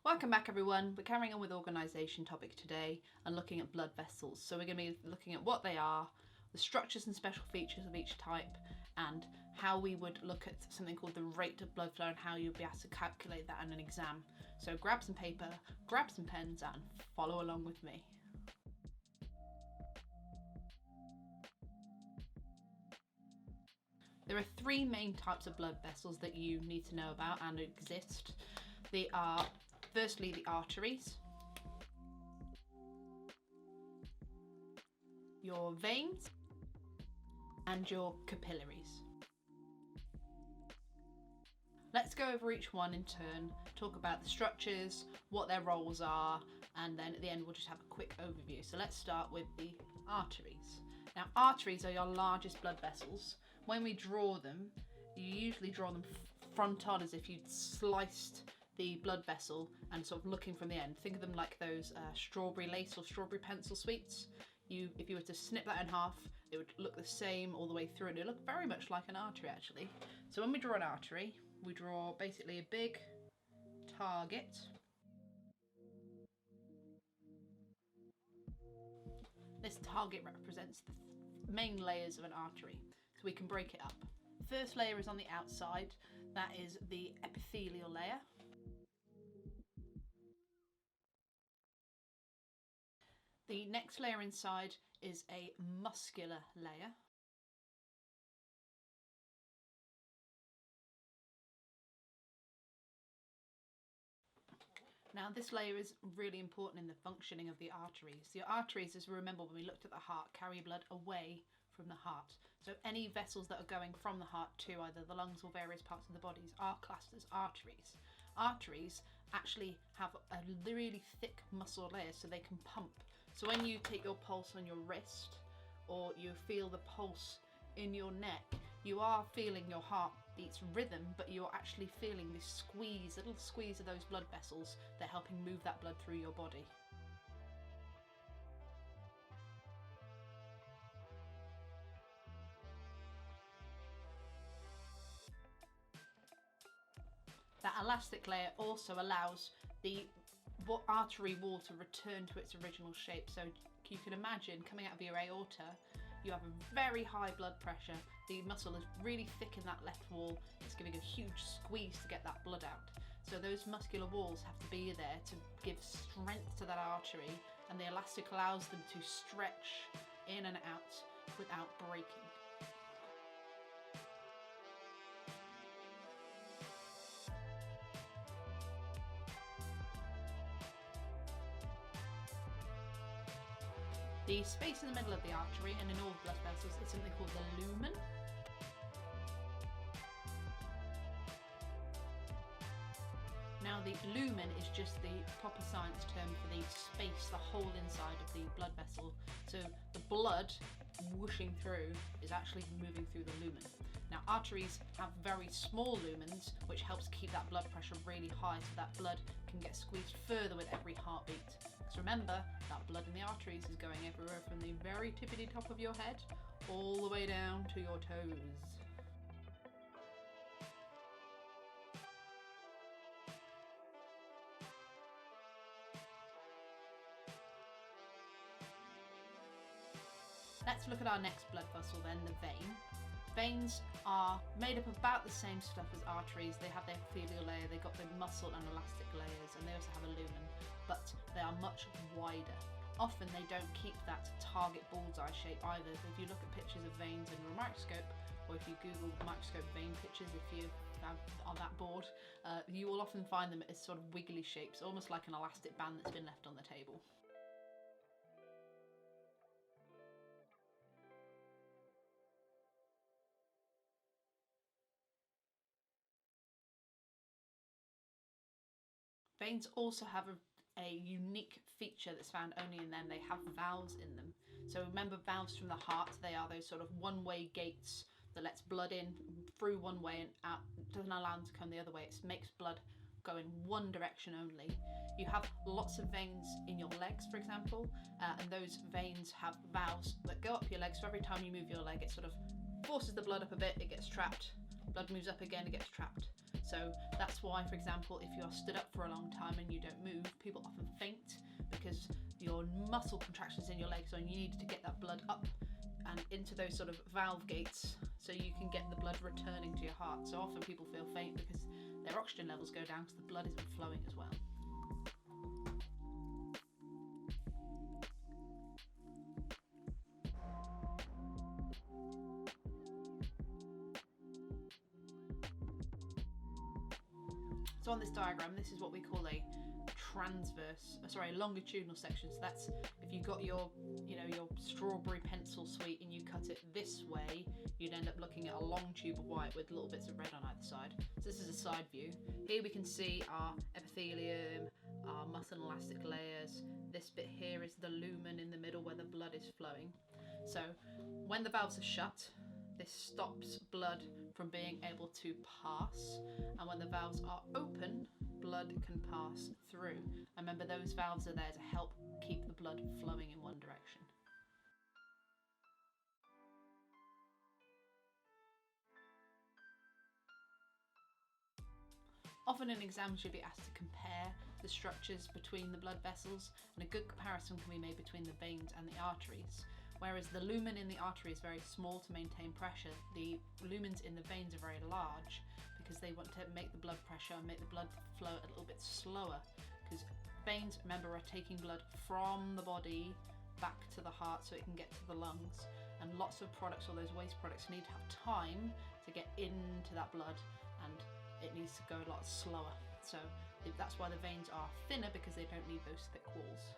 Welcome back everyone. We're carrying on with organisation topic today and looking at blood vessels. So we're going to be looking at what they are, the structures and special features of each type, and how we would look at something called the rate of blood flow and how you'll be able to calculate that in an exam. So grab some paper, grab some pens and follow along with me. There are three main types of blood vessels that you need to know about and exist. They are firstly the arteries, your veins, and your capillaries. Let's go over each one in turn, talk about the structures, what their roles are, and then at the end we'll just have a quick overview. So let's start with the arteries. Now arteries are your largest blood vessels. When we draw them, you usually draw them front on as if you'd sliced the blood vessel and sort of looking from the end. Think of them like those strawberry lace or strawberry pencil sweets. If you were to snip that in half, it would look the same all the way through and it would look very much like an artery actually. So when we draw an artery, we draw basically a big target. This target represents the main layers of an artery, so we can break it up. The first layer is on the outside, that is the epithelial layer. The next layer inside is a muscular layer. Now this layer is really important in the functioning of the arteries. The arteries, as we remember when we looked at the heart, carry blood away from the heart. So any vessels that are going from the heart to either the lungs or various parts of the bodies are classed as arteries. Arteries actually have a really thick muscle layer so they can pump. So when you take your pulse on your wrist or you feel the pulse in your neck, you are feeling your heartbeat's rhythm, but you're actually feeling this squeeze, a little squeeze of those blood vessels that are helping move that blood through your body. That elastic layer also allows the artery wall to return to its original shape. So you can imagine coming out of your aorta, you have a very high blood pressure, the muscle is really thick in that left wall, it's giving a huge squeeze to get that blood out. So those muscular walls have to be there to give strength to that artery, and the elastic allows them to stretch in and out without breaking. The space in the middle of the artery and in all blood vessels is something called the lumen. Now the lumen is just the proper science term for the space, the hole inside of the blood vessel. So the blood whooshing through is actually moving through the lumen. Now arteries have very small lumens, which helps keep that blood pressure really high so that blood can get squeezed further with every heartbeat. Because remember, that blood in the arteries is going everywhere from the very tippity top of your head all the way down to your toes. Let's look at our next blood vessel then, the vein. Veins are made up of about the same stuff as arteries. They have their epithelial layer, they've got the muscle and elastic layers, and they also have a lumen, but they are much wider. Often they don't keep that target bullseye shape either. If you look at pictures of veins under a microscope, or if you Google microscope vein pictures, if you are that bored, you will often find them as sort of wiggly shapes, almost like an elastic band that's been left on the table. Veins also have a unique feature that's found only in them. They have valves in them. So remember valves from the heart, they are those sort of one-way gates that lets blood in through one way and out, doesn't allow them to come the other way. It makes blood go in one direction only. You have lots of veins in your legs, for example, and those veins have valves that go up your legs. So every time you move your leg, it sort of forces the blood up a bit, it gets trapped. Blood moves up again, it gets trapped. So that's why, for example, if you're stood up for a long time and you don't move, people often faint because your muscle contractions in your legs, and you need to get that blood up and into those sort of valve gates so you can get the blood returning to your heart. So often people feel faint because their oxygen levels go down because the blood isn't flowing as well. So on this diagram, this is what we call a longitudinal section. So that's if you got your strawberry pencil sweet and you cut it this way, you'd end up looking at a long tube of white with little bits of red on either side. So this is a side view. Here we can see our epithelium, our muscle and elastic layers. This bit here is the lumen in the middle where the blood is flowing. So when the valves are shut, this stops blood from being able to pass, and when the valves are open, blood can pass through. And remember, those valves are there to help keep the blood flowing in one direction. Often in exams you'll be asked to compare the structures between the blood vessels, and a good comparison can be made between the veins and the arteries. Whereas the lumen in the artery is very small to maintain pressure, the lumens in the veins are very large because they want to make the blood pressure and make the blood flow a little bit slower, because veins, remember, are taking blood from the body back to the heart so it can get to the lungs, and lots of products, or those waste products, need to have time to get into that blood, and it needs to go a lot slower. So that's why the veins are thinner, because they don't need those thick walls.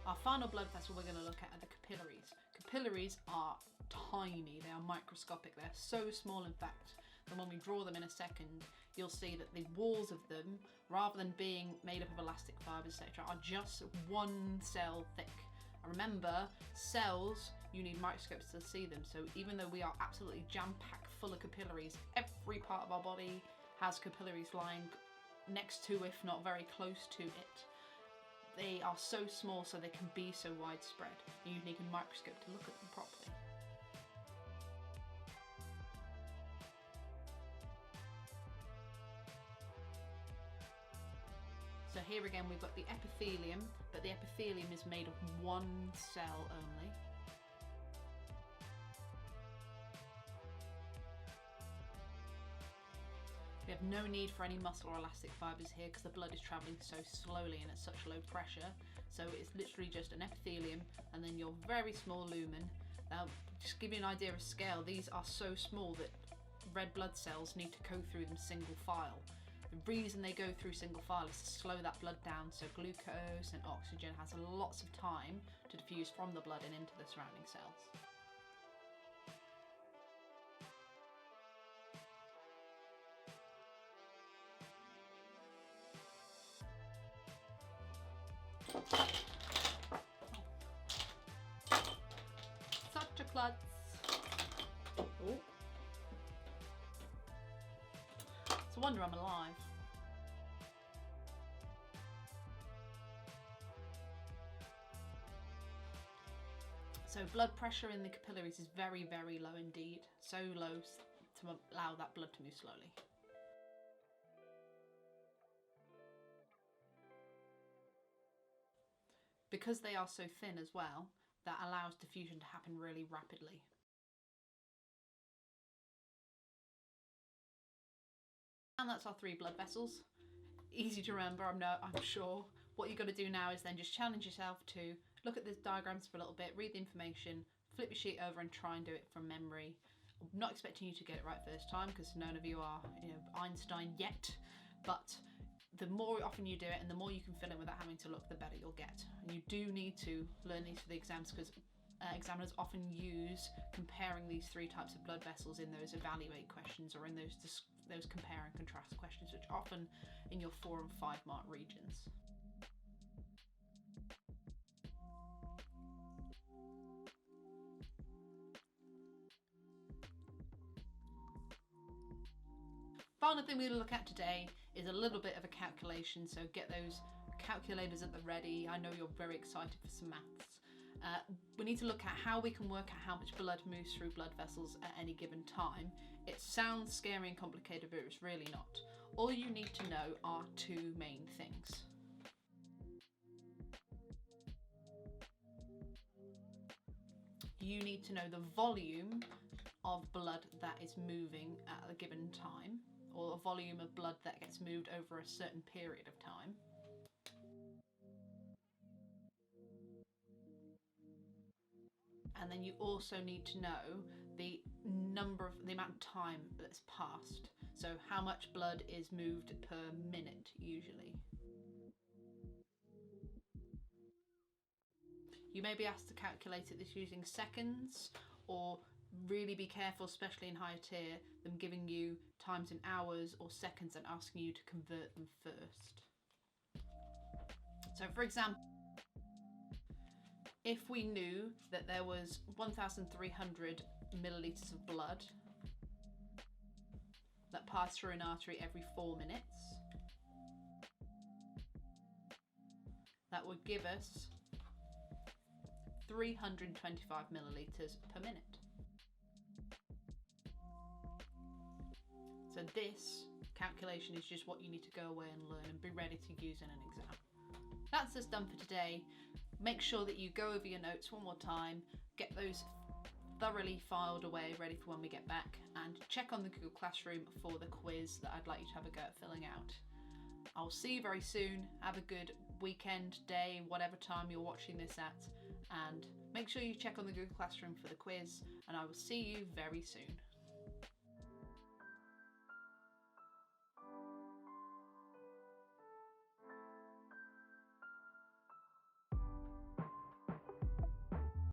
Our final blood vessel we're going to look at are the capillaries. Capillaries are tiny, they are microscopic, they're so small in fact that when we draw them in a second, you'll see that the walls of them, rather than being made up of elastic fibres, etc., are just one cell thick. And remember, cells, you need microscopes to see them, so even though we are absolutely jam-packed full of capillaries, every part of our body has capillaries lying next to, if not very close to it. They are so small so they can be so widespread. You need a microscope to look at them properly. So here again we've got the epithelium, but the epithelium is made of one cell only. We have no need for any muscle or elastic fibres here because the blood is travelling so slowly and at such low pressure. So it's literally just an epithelium and then your very small lumen. Now, just to give you an idea of scale, these are so small that red blood cells need to go through them single file. The reason they go through single file is to slow that blood down so glucose and oxygen has lots of time to diffuse from the blood and into the surrounding cells. Such a klutz. Oh. It's a wonder I'm alive. So blood pressure in the capillaries is very, very low indeed. So low to allow that blood to move slowly. Because they are so thin as well, that allows diffusion to happen really rapidly. And that's our 3 blood vessels. Easy to remember, I'm sure. What you've got to do now is then just challenge yourself to look at the diagrams for a little bit, read the information, flip your sheet over and try and do it from memory. I'm not expecting you to get it right first time because none of you are, Einstein yet, but the more often you do it and the more you can fill in without having to look, the better you'll get. And you do need to learn these for the exams because examiners often use comparing these 3 types of blood vessels in those evaluate questions or in those compare and contrast questions, which are often in your 4 and 5 mark regions. Final thing we're going to look at today is a little bit of a calculation, so get those calculators at the ready. I know you're very excited for some maths. We need to look at how we can work out how much blood moves through blood vessels at any given time. It sounds scary and complicated, but it's really not. All you need to know are two main things. You need to know the volume of blood that is moving at a given time, or a volume of blood that gets moved over a certain period of time. And then you also need to know the amount of time that's passed. So how much blood is moved per minute usually. You may be asked to calculate this using seconds, or really be careful, especially in higher tier, them giving you times in hours or seconds and asking you to convert them first. So for example, if we knew that there was 1,300 millilitres of blood that passed through an artery every 4 minutes, that would give us 325 millilitres per minute. So this calculation is just what you need to go away and learn and be ready to use in an exam. That's us done for today. Make sure that you go over your notes one more time, get those thoroughly filed away, ready for when we get back, and check on the Google Classroom for the quiz that I'd like you to have a go at filling out. I'll see you very soon. Have a good weekend, day, whatever time you're watching this at, and make sure you check on the Google Classroom for the quiz, and I will see you very soon.